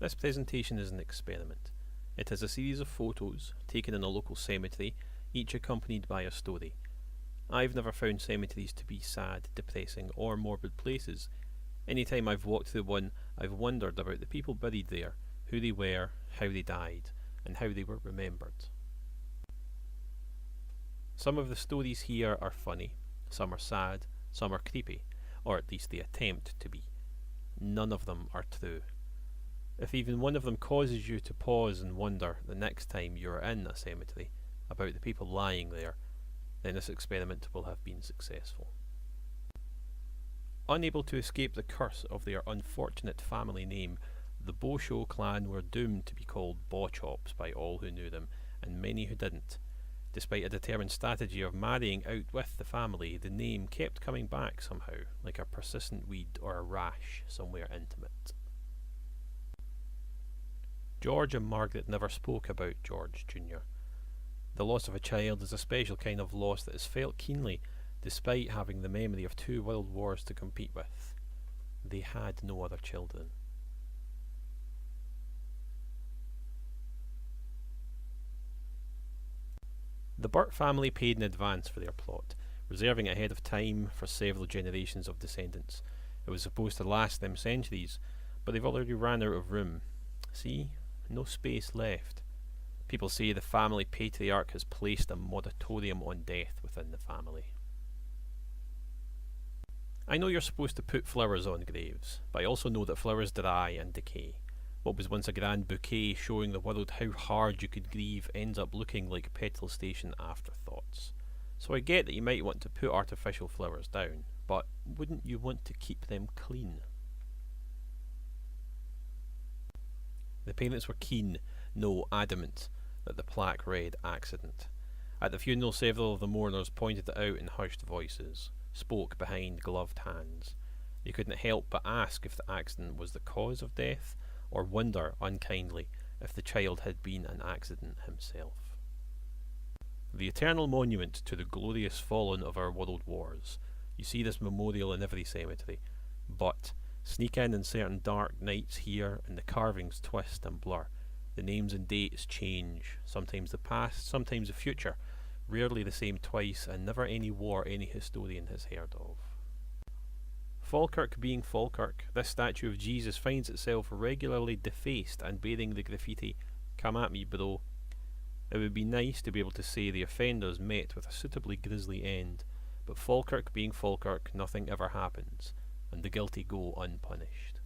This presentation is an experiment. It has a series of photos taken in a local cemetery, each accompanied by a story. I've never found cemeteries to be sad, depressing, or morbid places. Any time I've walked through one, I've wondered about the people buried there, who they were, how they died, and how they were remembered. Some of the stories here are funny, some are sad, some are creepy, or at least they attempt to be. None of them are true. If even one of them causes you to pause and wonder the next time you are in a cemetery about the people lying there, then this experiment will have been successful. Unable to escape the curse of their unfortunate family name, the Bosho clan were doomed to be called Bawchops by all who knew them, and many who didn't. Despite a determined strategy of marrying out with the family, the name kept coming back somehow, like a persistent weed or a rash somewhere intimate. George and Margaret never spoke about George Jr. The loss of a child is a special kind of loss that is felt keenly, despite having the memory of 2 world wars to compete with. They had no other children. The Burt family paid in advance for their plot, reserving it ahead of time for several generations of descendants. It was supposed to last them centuries, but they've already ran out of room. See? No space left. People say the family patriarch has placed a moratorium on death within the family. I know you're supposed to put flowers on graves, but I also know that flowers dry and decay. What was once a grand bouquet showing the world how hard you could grieve ends up looking like petrol station afterthoughts. So I get that you might want to put artificial flowers down, but wouldn't you want to keep them clean? The parents were keen, no, adamant, that the plaque read accident. At the funeral, several of the mourners pointed it out in hushed voices, spoke behind gloved hands. They couldn't help but ask if the accident was the cause of death, or wonder, unkindly, if the child had been an accident himself. The eternal monument to the glorious fallen of our world wars. You see this memorial in every cemetery, but sneak in certain dark nights here and the carvings twist and blur. The names and dates change, sometimes the past, sometimes the future, rarely the same twice, and never any war any historian has heard of. Falkirk being Falkirk, this statue of Jesus finds itself regularly defaced and bearing the graffiti, "Come at me, bro." It would be nice to be able to say the offenders met with a suitably grisly end, but Falkirk being Falkirk, nothing ever happens, and the guilty go unpunished.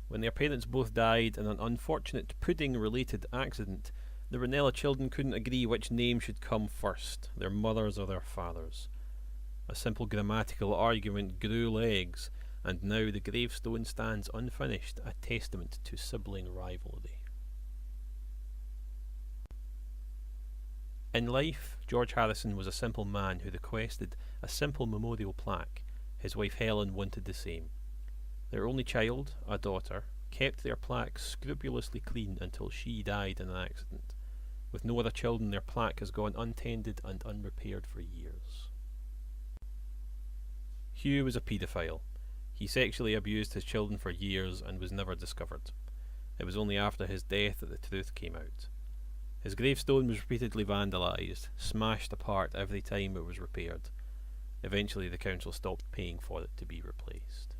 When their parents both died in an unfortunate pudding-related accident, the Ranella children couldn't agree which name should come first, their mother's or their father's. A simple grammatical argument grew legs, and now the gravestone stands unfinished, a testament to sibling rivalry. In life, George Harrison was a simple man who requested a simple memorial plaque. His wife Helen wanted the same. Their only child, a daughter, kept their plaque scrupulously clean until she died in an accident. With no other children, their plaque has gone untended and unrepaired for years. Hugh was a paedophile. He sexually abused his children for years and was never discovered. It was only after his death that the truth came out. His gravestone was repeatedly vandalised, smashed apart every time it was repaired. Eventually the council stopped paying for it to be replaced.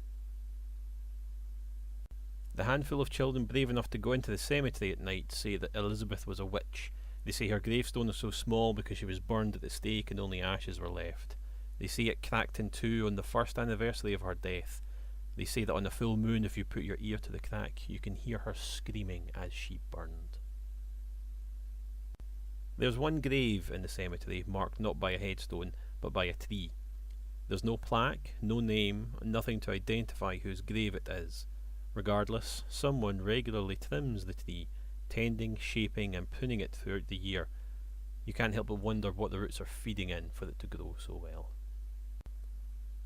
The handful of children brave enough to go into the cemetery at night say that Elizabeth was a witch. They say her gravestone is so small because she was burned at the stake and only ashes were left. They say it cracked in two on the first anniversary of her death. They say that on a full moon, if you put your ear to the crack, you can hear her screaming as she burned. There's one grave in the cemetery marked not by a headstone, but by a tree. There's no plaque, no name, nothing to identify whose grave it is. Regardless, someone regularly trims the tree, tending, shaping and pruning it throughout the year. You can't help but wonder what the roots are feeding in for it to grow so well.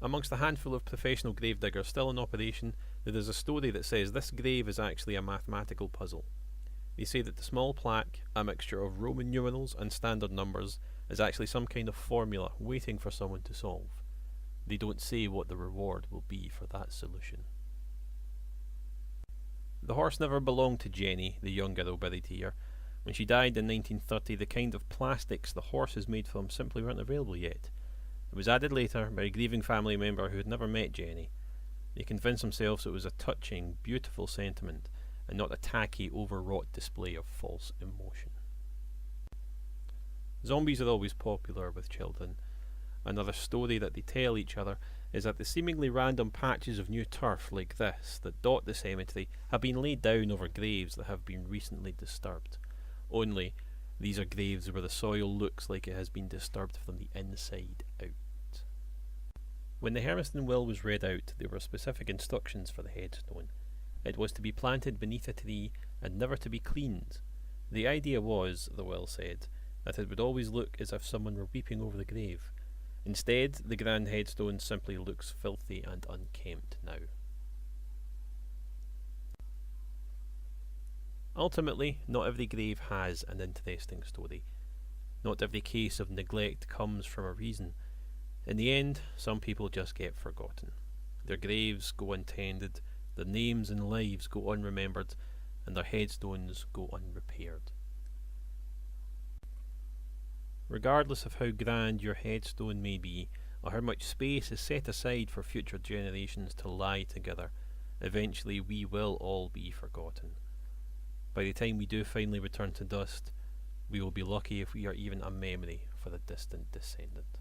Amongst the handful of professional gravediggers still in operation, there is a story that says this grave is actually a mathematical puzzle. They say that the small plaque, a mixture of Roman numerals and standard numbers, is actually some kind of formula waiting for someone to solve. They don't say what the reward will be for that solution. The horse never belonged to Jenny, the young girl buried here. When she died in 1930, the kind of plastics the horse is made from simply weren't available yet. It was added later by a grieving family member who had never met Jenny. They convinced themselves it was a touching, beautiful sentiment, and not a tacky, overwrought display of false emotion. Zombies are always popular with children. Another story that they tell each other is that the seemingly random patches of new turf like this that dot the cemetery have been laid down over graves that have been recently disturbed. Only, these are graves where the soil looks like it has been disturbed from the inside out. When the Hermiston will was read out, there were specific instructions for the headstone. It was to be planted beneath a tree and never to be cleaned. The idea was, the will said, that it would always look as if someone were weeping over the grave. Instead, the grand headstone simply looks filthy and unkempt now. Ultimately, not every grave has an interesting story. Not every case of neglect comes from a reason. In the end, some people just get forgotten. Their graves go untended, their names and lives go unremembered, and their headstones go unrepaired. Regardless of how grand your headstone may be, or how much space is set aside for future generations to lie together, eventually we will all be forgotten. By the time we do finally return to dust, we will be lucky if we are even a memory for the distant descendant.